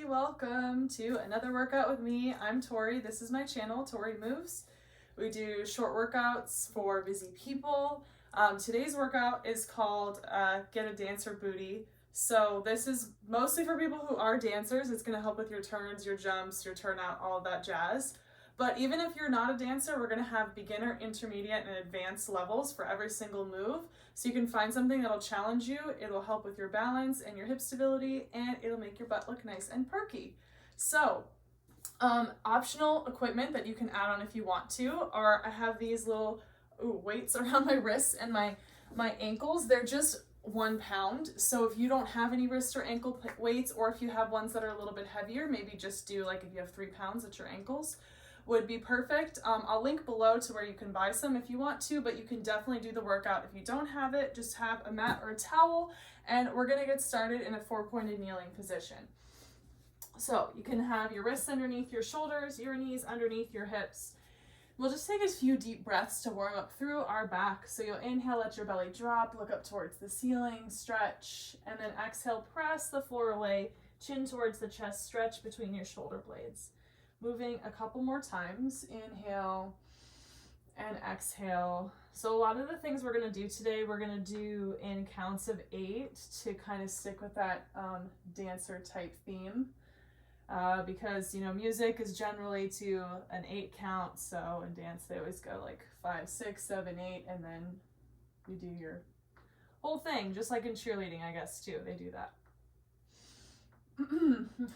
everybody, welcome to another workout with me. I'm Tori. This is my channel, Tori Moves. We do short workouts for busy people. Today's workout is called Get a Dancer Booty. So this is mostly for people who are dancers. It's going to help with your turns, your jumps, your turnout, all of that jazz. But even if you're not a dancer, we're going to have beginner, intermediate, and advanced levels for every single move. So you can find something that'll challenge you, it'll help with your balance and your hip stability, and it'll make your butt look nice and perky. So, optional equipment that you can add on if you want to are, I have these little weights around my wrists and my ankles. They're just 1 pound. So if you don't have any wrist or ankle weights, or if you have ones that are a little bit heavier, maybe just do like if you have 3 pounds at your ankles, would be perfect. I'll link below to where you can buy some if you want to, but you can definitely do the workout. If you don't have it, just have a mat or a towel, and we're gonna get started in a 4-pointed kneeling position. So you can have your wrists underneath your shoulders, your knees underneath your hips. We'll just take a few deep breaths to warm up through our back. So you'll inhale, let your belly drop, look up towards the ceiling, stretch, and then exhale, press the floor away, chin towards the chest, stretch between your shoulder blades. Moving a couple more times, inhale and exhale. So a lot of the things we're gonna do today, we're gonna do in counts of 8 to kind of stick with that dancer type theme. Because, you know, music is generally to an 8 count. So in dance, they always go like 5, 6, 7, 8, and then you do your whole thing, just like in cheerleading, I guess, too. They do that.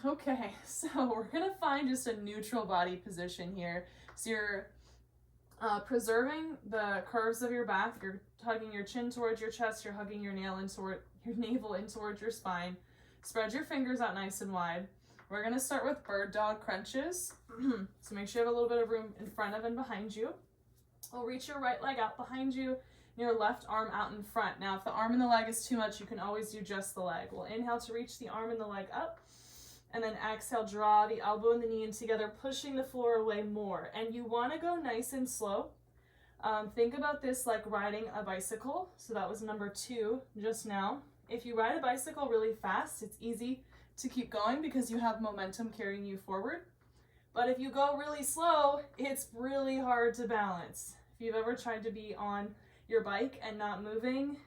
Okay, so we're gonna find just a neutral body position here. So you're preserving the curves of your back. You're hugging your chin towards your chest. You're hugging your navel in towards your spine. Spread your fingers out nice and wide. We're gonna start with bird dog crunches. So make sure you have a little bit of room in front of and behind you. We'll reach your right leg out behind you, your left arm out in front. Now, if the arm and the leg is too much, you can always do just the leg. We'll inhale to reach the arm and the leg up, and then exhale, draw the elbow and the knee in together, pushing the floor away more. And you want to go nice and slow. Think about this like riding a bicycle. So that was number 2 just now. If you ride a bicycle really fast, it's easy to keep going because you have momentum carrying you forward. But if you go really slow, it's really hard to balance. If you've ever tried to be on your bike and not moving,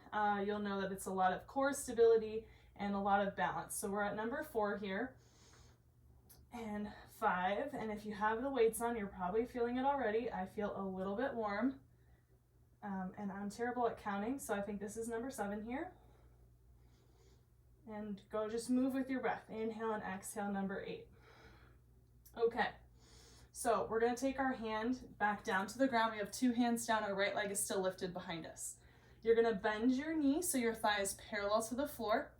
you'll know that it's a lot of core stability and a lot of balance. So we're at number 4 here, and 5, and if you have the weights on, you're probably feeling it already. I feel a little bit warm, and I'm terrible at counting, so I think this is number 7 here. And go, just move with your breath. Inhale and exhale, number 8. Okay. So we're going to take our hand back down to the ground. We have 2 hands down. Our right leg is still lifted behind us. You're going to bend your knee so your thigh is parallel to the floor.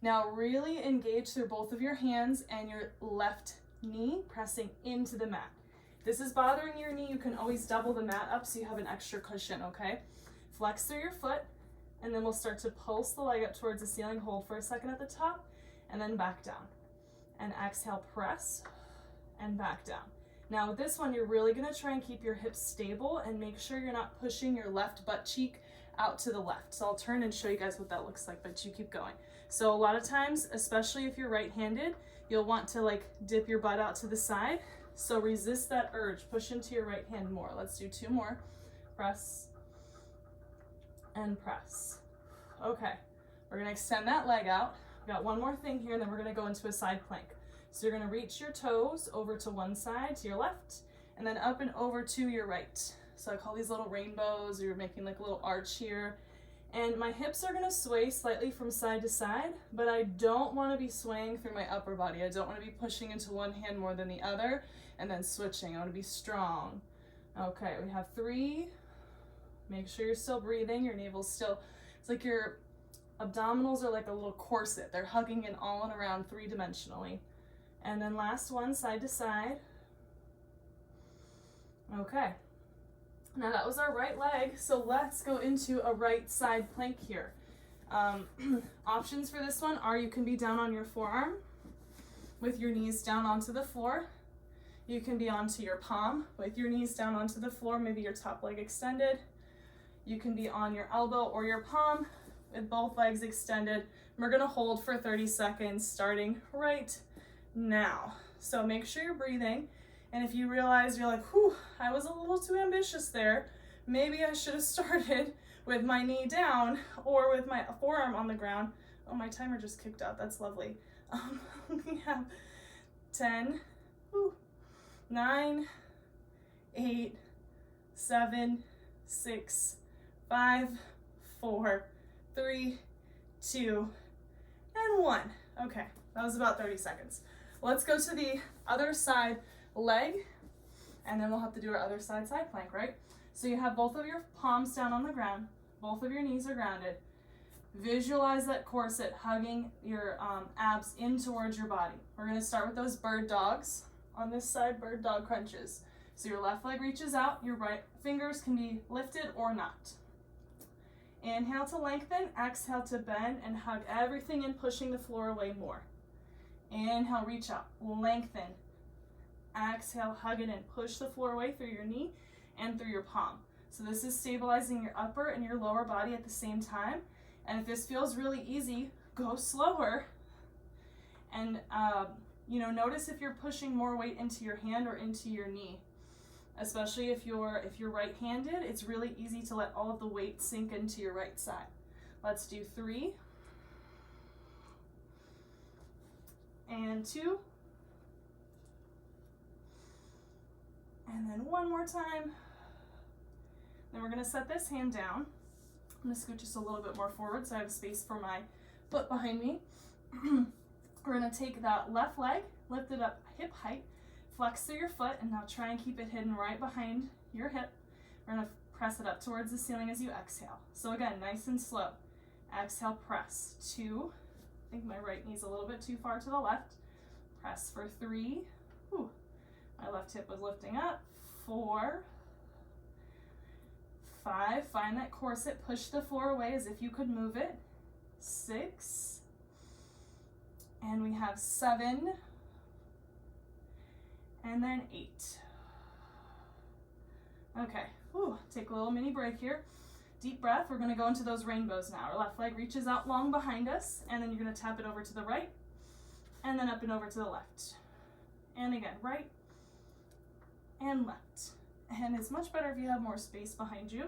Now really engage through both of your hands and your left knee pressing into the mat. If this is bothering your knee, you can always double the mat up so you have an extra cushion, okay? Flex through your foot, and then we'll start to pulse the leg up towards the ceiling. Hold for a second at the top, and then back down. And exhale, press, and back down. Now with this one, you're really gonna try and keep your hips stable and make sure you're not pushing your left butt cheek out to the left. So I'll turn and show you guys what that looks like, but you keep going. So a lot of times, especially if you're right-handed, you'll want to like dip your butt out to the side. So resist that urge, push into your right hand more. Let's do 2 more. Press and press. Okay, we're gonna extend that leg out. We've got one more thing here, and then we're gonna go into a side plank. So you're gonna reach your toes over to one side, to your left, and then up and over to your right. So I call these little rainbows, or you're making like a little arch here. And my hips are gonna sway slightly from side to side, but I don't wanna be swaying through my upper body. I don't wanna be pushing into one hand more than the other, and then switching. I wanna be strong. Okay, we have 3. Make sure you're still breathing, your navel's still, it's like your abdominals are like a little corset. They're hugging in all and around 3-dimensionally. And then last one, side to side. Okay. Now that was our right leg, so let's go into a right side plank here. Options for this one are you can be down on your forearm with your knees down onto the floor. You can be onto your palm with your knees down onto the floor, maybe your top leg extended. You can be on your elbow or your palm with both legs extended. We're gonna hold for 30 seconds, starting right now. So make sure you're breathing. And if you realize you're like, whew, I was a little too ambitious there, maybe I should have started with my knee down or with my forearm on the ground. Oh, my timer just kicked out. That's lovely. We have 10, 9, 8, 7, 6, 5, 4, 3, 2, and 1. Okay, that was about 30 seconds. Let's go to the other side leg, and then we'll have to do our other side plank, right? So you have both of your palms down on the ground, both of your knees are grounded. Visualize that corset hugging your abs in towards your body. We're gonna start with those bird dogs. On this side, bird dog crunches. So your left leg reaches out, your right fingers can be lifted or not. Inhale to lengthen, exhale to bend, and hug everything in, pushing the floor away more. Inhale, reach out, lengthen. Exhale, hug it in, push the floor away through your knee and through your palm. So this is stabilizing your upper and your lower body at the same time. And if this feels really easy, go slower. And notice if you're pushing more weight into your hand or into your knee. Especially if you're right-handed, it's really easy to let all of the weight sink into your right side. Let's do 3 and 2. And then one more time. Then we're gonna set this hand down. I'm gonna scoot just a little bit more forward so I have space for my foot behind me. We're gonna take that left leg, lift it up hip height, flex through your foot, and now try and keep it hidden right behind your hip. We're gonna press it up towards the ceiling as you exhale. So again, nice and slow. Exhale, press. 2. I think my right knee's a little bit too far to the left. Press for 3. Whew. My left hip was lifting up. 4. 5, find that corset, push the floor away as if you could move it. 6, and we have 7, and then 8. Okay, take a little mini break here. Deep breath, we're gonna go into those rainbows now. Our left leg reaches out long behind us, and then you're gonna tap it over to the right, and then up and over to the left. And again, right and left. And it's much better if you have more space behind you.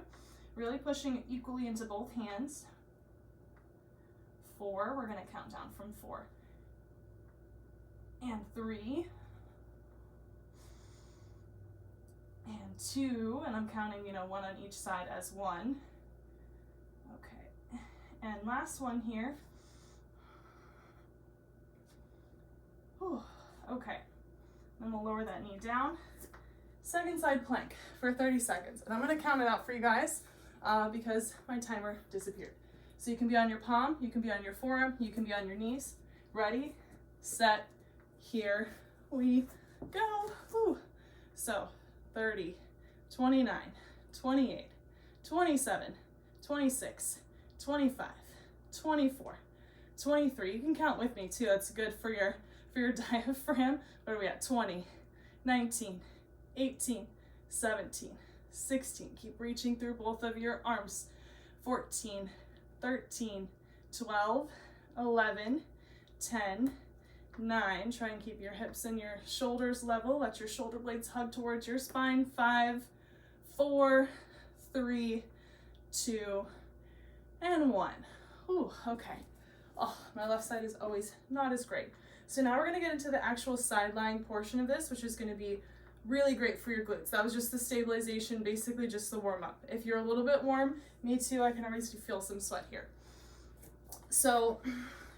Really pushing equally into both hands. 4, we're gonna count down from 4. And 3. And 2, and I'm counting, 1 on each side as 1. Okay, and last one here. Whew. Okay, then we'll lower that knee down. Second side plank for 30 seconds. And I'm gonna count it out for you guys because my timer disappeared. So you can be on your palm, you can be on your forearm, you can be on your knees. Ready, set, here we go. Whew. So 30, 29, 28, 27, 26, 25, 24, 23. You can count with me too. That's good for your diaphragm. What are we at? 20, 19, 18, 17, 16. Keep reaching through both of your arms. 14, 13, 12, 11, 10, 9. Try and keep your hips and your shoulders level. Let your shoulder blades hug towards your spine. 5, 4, 3, 2, and 1. Ooh, okay. Oh, my left side is always not as great. So now we're gonna get into the actual side lying portion of this, which is gonna be really great for your glutes. That was just the stabilization, basically just the warm up. If you're a little bit warm, me too, I can already feel some sweat here. So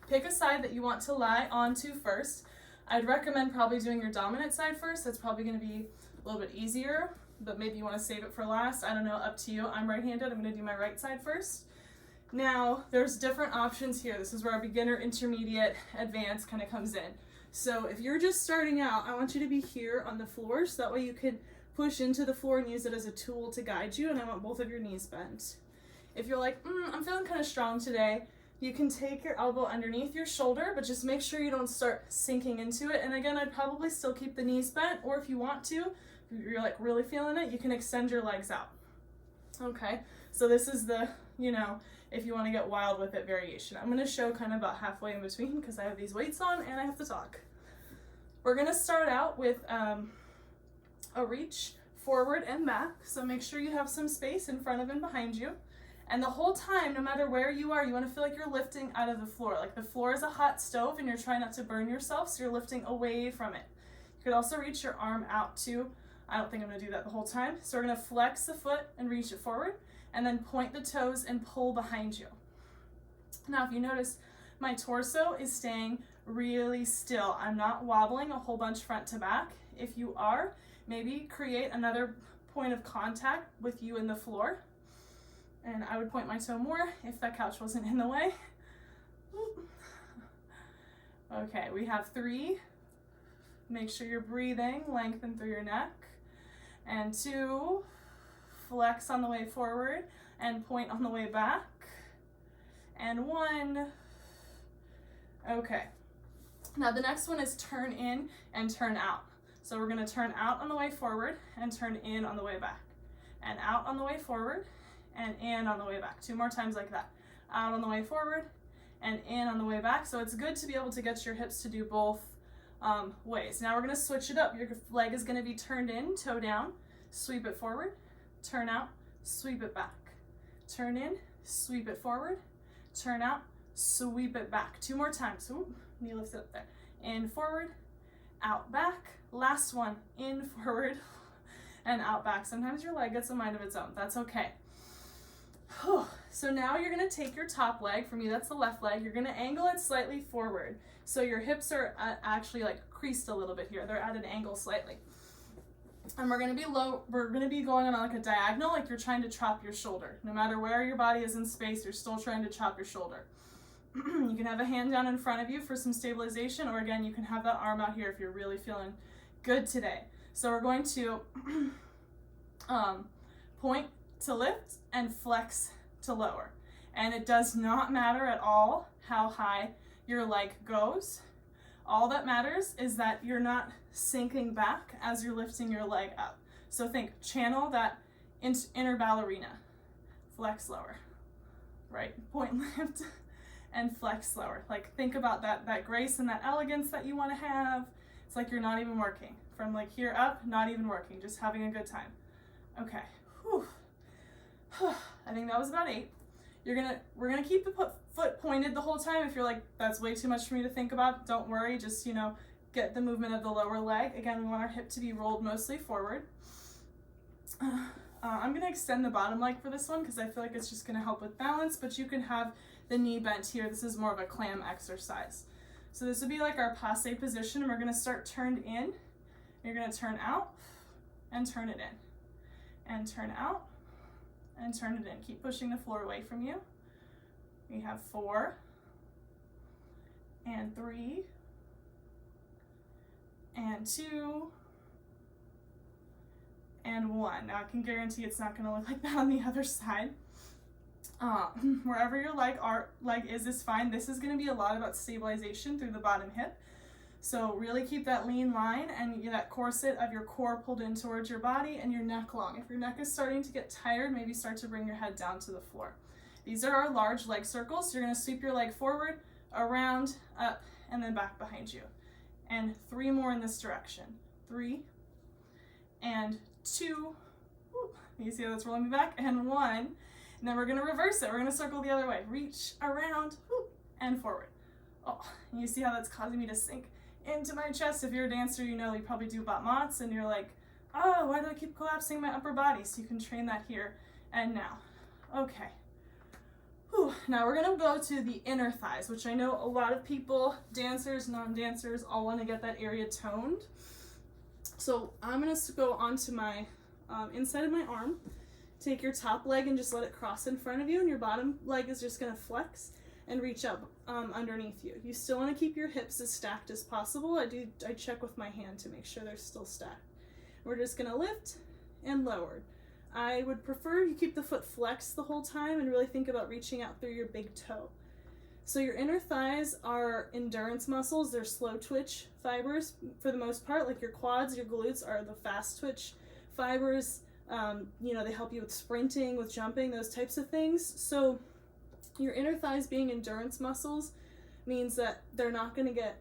pick a side that you want to lie onto first. I'd recommend probably doing your dominant side first. That's probably gonna be a little bit easier, but maybe you wanna save it for last. I don't know, up to you. I'm right-handed, I'm gonna do my right side first. Now, there's different options here. This is where our beginner, intermediate, advanced kind of comes in. So if you're just starting out, I want you to be here on the floor so that way you can push into the floor and use it as a tool to guide you, and I want both of your knees bent. If you're like, I'm feeling kind of strong today, you can take your elbow underneath your shoulder, but just make sure you don't start sinking into it. And again, I'd probably still keep the knees bent, or if you want to, if you're like really feeling it, you can extend your legs out. Okay, so this is the, if you want to get wild with it variation. I'm going to show kind of about halfway in between because I have these weights on and I have to talk. We're gonna start out with a reach forward and back. So make sure you have some space in front of and behind you. And the whole time, no matter where you are, you wanna feel like you're lifting out of the floor. Like the floor is a hot stove and you're trying not to burn yourself, so you're lifting away from it. You could also reach your arm out too. I don't think I'm gonna do that the whole time. So we're gonna flex the foot and reach it forward, and then point the toes and pull behind you. Now, if you notice, my torso is staying really still. I'm not wobbling a whole bunch front to back. If you are, maybe create another point of contact with you in the floor. And I would point my toe more if that couch wasn't in the way. Okay, we have 3. Make sure you're breathing, lengthen through your neck. And 2, flex on the way forward and point on the way back. And 1. Okay. Now the next one is turn in and turn out. So we're gonna turn out on the way forward and turn in on the way back. And out on the way forward and in on the way back. 2 more times like that. Out on the way forward and in on the way back. So it's good to be able to get your hips to do both ways. Now we're gonna switch it up. Your leg is gonna be turned in, toe down, sweep it forward, turn out, sweep it back. Turn in, sweep it forward, turn out, sweep it back. 2 more times. Ooh, knee lifted up there. In, forward, out, back. Last one, in, forward, and out, back. Sometimes your leg gets a mind of its own. That's okay. So now you're gonna take your top leg, for me that's the left leg, you're gonna angle it slightly forward. So your hips are actually like creased a little bit here. They're at an angle slightly. And we're gonna be going on like a diagonal, like you're trying to chop your shoulder. No matter where your body is in space, you're still trying to chop your shoulder. You can have a hand down in front of you for some stabilization, or again, you can have that arm out here if you're really feeling good today. So we're going to point to lift and flex to lower. And it does not matter at all how high your leg goes. All that matters is that you're not sinking back as you're lifting your leg up. So think, channel that inner ballerina. Flex lower, right? Point, lift, and flex lower. Like think about that grace and that elegance that you want to have. It's like you're not even working. From like here up, not even working, just having a good time. Okay. Whew. I think that was about 8. We're gonna keep the foot pointed the whole time. If you're like, that's way too much for me to think about, don't worry, just, get the movement of the lower leg. Again, we want our hip to be rolled mostly forward. I'm gonna extend the bottom leg for this one because I feel like it's just gonna help with balance, but you can have the knee bent here. This is more of a clam exercise. So this would be like our Passe position, and we're gonna start turned in. You're gonna turn out and turn it in. And turn out and turn it in. Keep pushing the floor away from you. We have 4 and 3 and 2 and 1. Now I can guarantee it's not gonna look like that on the other side. Wherever your leg is fine. This is gonna be a lot about stabilization through the bottom hip. So really keep that lean line and that corset of your core pulled in towards your body and your neck long. If your neck is starting to get tired, maybe start to bring your head down to the floor. These are our large leg circles. So you're gonna sweep your leg forward, around, up, and then back behind you. And 3 more in this direction. 3 and 2. You see how that's rolling me back? And 1. And then we're gonna reverse it. We're gonna circle the other way. Reach, around, and forward. Oh, and you see how that's causing me to sink into my chest. If you're a dancer, you probably do bat mats and you're like, oh, why do I keep collapsing my upper body? So you can train that here and now. Okay. Whew. Now we're gonna go to the inner thighs, which I know a lot of people, dancers, non-dancers, all wanna get that area toned. So I'm gonna go onto my inside of my arm. Take your top leg and just let it cross in front of you, and your bottom leg is just gonna flex and reach up underneath you. You still want to keep your hips as stacked as possible. I check with my hand to make sure they're still stacked. We're just gonna lift and lower. I would prefer you keep the foot flexed the whole time and really think about reaching out through your big toe. So your inner thighs are endurance muscles. They're slow twitch fibers for the most part. Like your quads, your glutes are the fast twitch fibers. They help you with sprinting, with jumping, those types of things. So your inner thighs being endurance muscles means that they're not going to get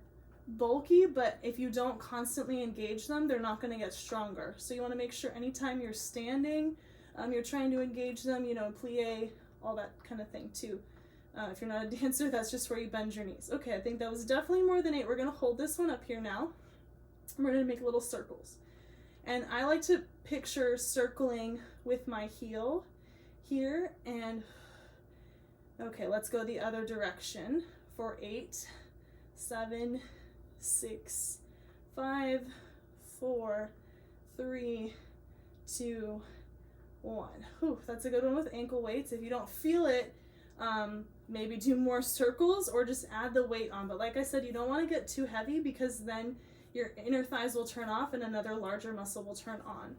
bulky, but if you don't constantly engage them, they're not going to get stronger. So you want to make sure anytime you're standing, you're trying to engage them, you know, plie, all that kind of thing too. If you're not a dancer, that's just where you bend your knees. Okay, I think that was definitely more than 8. We're going to hold this one up here now. We're going to make little circles. And I like to picture circling with my heel here. And okay, let's go the other direction for 8, 7, 6, 5, 4, 3, 2, 1. Whew, that's a good one with ankle weights. If you don't feel it, maybe do more circles or just add the weight on. But like I said, you don't want to get too heavy because then your inner thighs will turn off and another larger muscle will turn on.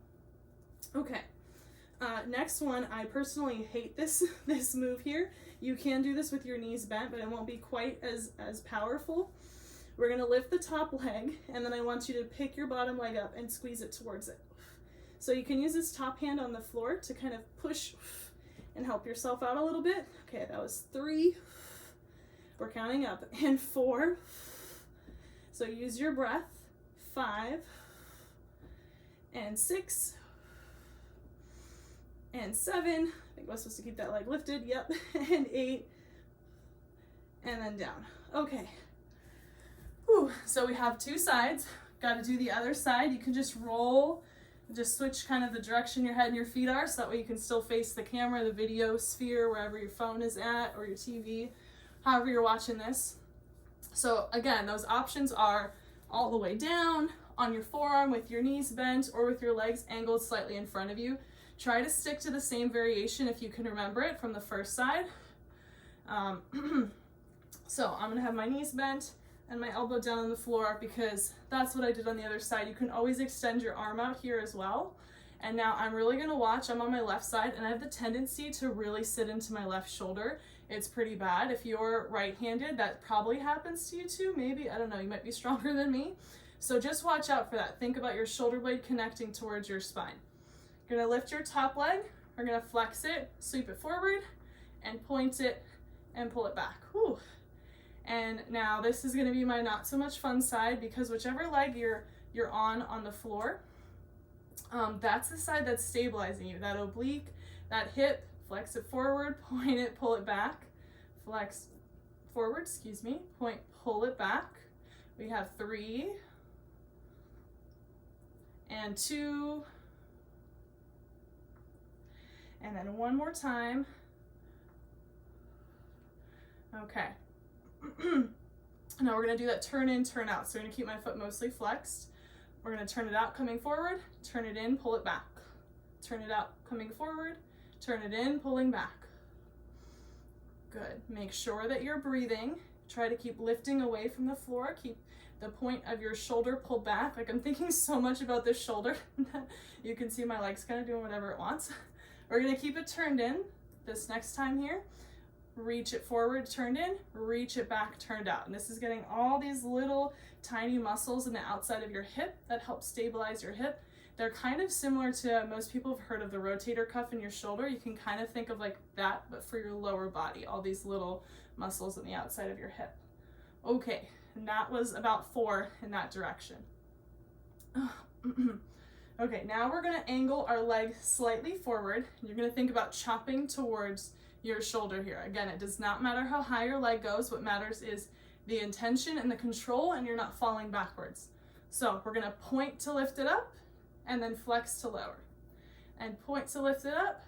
Okay, next one, I personally hate this move here. You can do this with your knees bent, but it won't be quite as powerful. We're gonna lift the top leg, and then I want you to pick your bottom leg up and squeeze it towards it. So you can use this top hand on the floor to kind of push and help yourself out a little bit. Okay, that was 3. We're counting up. And 4. So use your breath. 5. And 6. And 7. I think I was supposed to keep that leg lifted. Yep. And 8. And then down. Okay. Whew. So we have 2 sides. Got to do the other side. You can just roll. Just switch kind of the direction your head and your feet are, so that way you can still face the camera, the video sphere, wherever your phone is at, or your TV, however you're watching this. So again, those options are all the way down, on your forearm with your knees bent, or with your legs angled slightly in front of you. Try to stick to the same variation if you can remember it from the first side. So I'm gonna have my knees bent and my elbow down on the floor because that's what I did on the other side. You can always extend your arm out here as well. And now I'm really gonna watch, I'm on my left side and I have the tendency to really sit into my left shoulder. It's pretty bad. If you're right-handed, that probably happens to you too, maybe, I don't know, you might be stronger than me. So just watch out for that. Think about your shoulder blade connecting towards your spine. You're gonna lift your top leg, we're gonna flex it, sweep it forward, and point it and pull it back. Whew. And now this is gonna be my not so much fun side because whichever leg you're on the floor, that's the side that's stabilizing you. That oblique, that hip, flex it forward, point it, pull it back, flex forward, excuse me, point, pull it back. We have 3 and 2, and then one more time. Okay. Now we're going to do that turn in, turn out. So we're going to keep my foot mostly flexed. We're going to turn it out, coming forward, turn it in, pull it back. Turn it out, coming forward, turn it in, pulling back. Good. Make sure that you're breathing. Try to keep lifting away from the floor. Keep the point of your shoulder pulled back. Like I'm thinking so much about this shoulder. You can see my leg's kind of doing whatever it wants. We're going to keep it turned in this next time here. Reach it forward, turned in, reach it back, turned out. And this is getting all these little tiny muscles in the outside of your hip that help stabilize your hip. They're kind of similar to, most people have heard of the rotator cuff in your shoulder. You can kind of think of like that, but for your lower body, all these little muscles on the outside of your hip. Okay, and that was about 4 in that direction. Okay, now we're gonna angle our leg slightly forward. You're gonna think about chopping towards your shoulder here. Again, it does not matter how high your leg goes. What matters is the intention and the control, and you're not falling backwards. So we're gonna point to lift it up and then flex to lower, and point to lift it up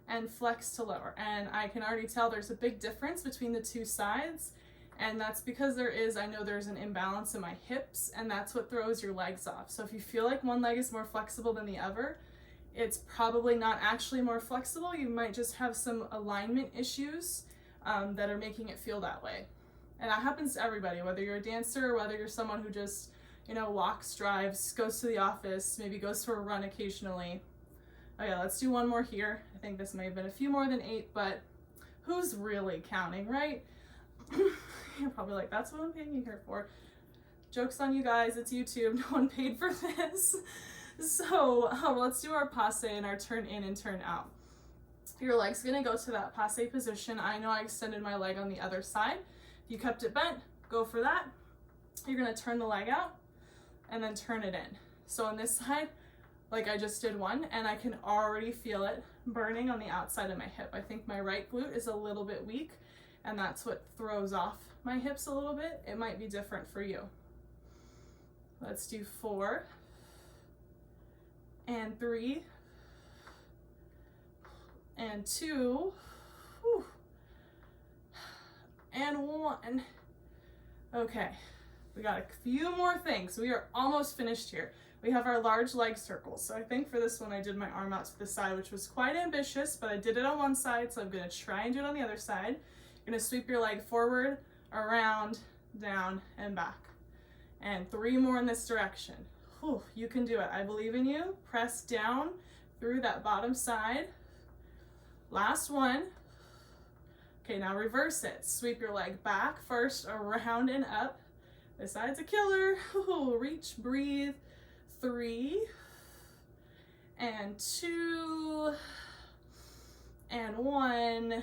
and flex to lower. And I can already tell there's a big difference between the 2 sides, and that's because I know there's an imbalance in my hips, and that's what throws your legs off. So if you feel like one leg is more flexible than the other, it's probably not actually more flexible. You might just have some alignment issues that are making it feel that way. And that happens to everybody, whether you're a dancer or whether you're someone who just, you know, walks, drives, goes to the office, maybe goes for a run occasionally. Okay, let's do one more here. I think this may have been a few more than 8, but who's really counting, right? You're probably like, that's what I'm paying you here for. Joke's on you guys, it's YouTube, no one paid for this. So let's do our passe and our turn in and turn out. Your leg's gonna go to that passe position. I know I extended my leg on the other side. If you kept it bent, go for that. you're gonna turn the leg out and then turn it in. So on this side, like I just did one, and I can already feel it burning on the outside of my hip. I think my right glute is a little bit weak, and that's what throws off my hips a little bit. It might be different for you. Let's do 4 and 3 and 2 and 1. Okay, we got a few more things. We are almost finished here. We have our large leg circles. So I think for this one I did my arm out to the side, which was quite ambitious, but I did it on one side, so I'm gonna try and do it on the other side. You're gonna sweep your leg forward, around, down, and back. And 3 more in this direction. Whew, you can do it. I believe in you. Press down through that bottom side. Last one. Okay, now reverse it. Sweep your leg back first, around and up. This side's a killer. Ooh, reach, breathe. 3 and 2 and 1.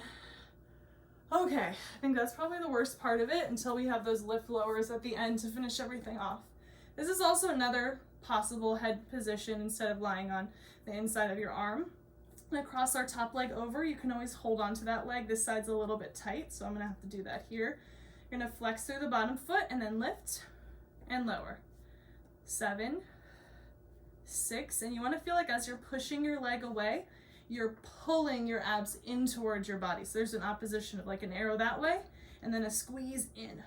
Okay, I think that's probably the worst part of it until we have those lift lowers at the end to finish everything off. This is also another possible head position instead of lying on the inside of your arm. And cross our top leg over. You can always hold on to that leg. This side's a little bit tight, so I'm gonna have to do that here. You're gonna flex through the bottom foot and then lift and lower. 7, 6, and you wanna feel like as you're pushing your leg away, you're pulling your abs in towards your body. So there's an opposition of like an arrow that way, and then a squeeze in.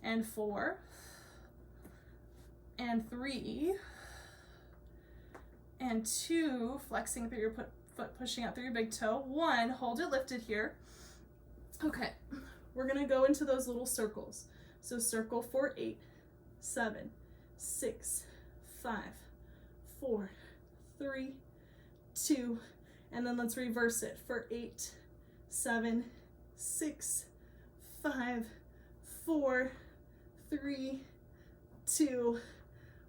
And 4, and 3, and 2, flexing through your foot, pushing out through your big toe. 1, hold it lifted here. Okay, we're gonna go into those little circles. So circle for 8, 7, 6, 5, 4, 3, 2, and then let's reverse it for 8, 7, 6, 5, 4, 3, 2,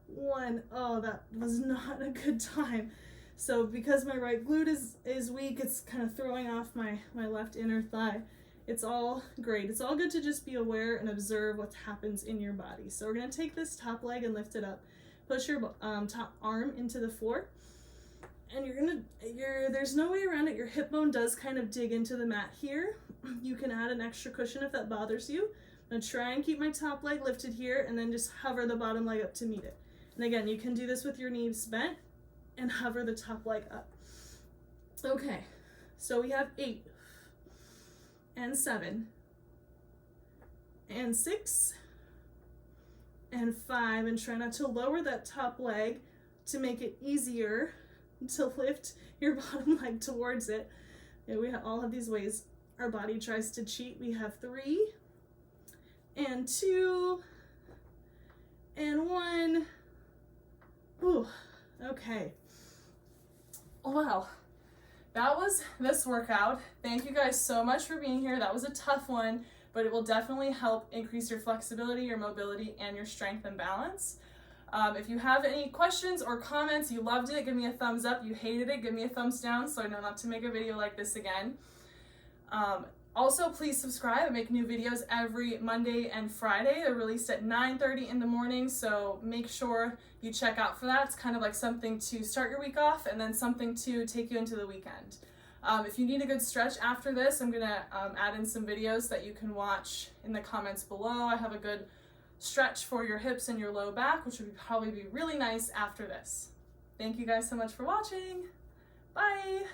1. Oh, that was not a good time. So because my right glute is weak, it's kind of throwing off my left inner thigh. It's all great. It's all good to just be aware and observe what happens in your body. So we're gonna take this top leg and lift it up. Push your top arm into the floor. And there's no way around it. Your hip bone does kind of dig into the mat here. You can add an extra cushion if that bothers you. I'm gonna try and keep my top leg lifted here and then just hover the bottom leg up to meet it. And again, you can do this with your knees bent and hover the top leg up. Okay, so we have 8 and 7 and 6 and 5, and try not to lower that top leg to make it easier to lift your bottom leg towards it. And we all have these ways our body tries to cheat. We have 3 and 2 and 1. Ooh, okay. Wow, that was this workout. Thank you guys so much for being here. That was a tough one, but it will definitely help increase your flexibility, your mobility, and your strength and balance. If you have any questions or comments, you loved it, give me a thumbs up. You hated it, give me a thumbs down so I know not to make a video like this again. Also, please subscribe. I make new videos every Monday and Friday. They're released at 9:30 in the morning, so make sure you check out for that. It's kind of like something to start your week off and then something to take you into the weekend. If you need a good stretch after this, I'm gonna add in some videos that you can watch in the comments below. I have a good stretch for your hips and your low back, which would probably be really nice after this. Thank you guys so much for watching. Bye.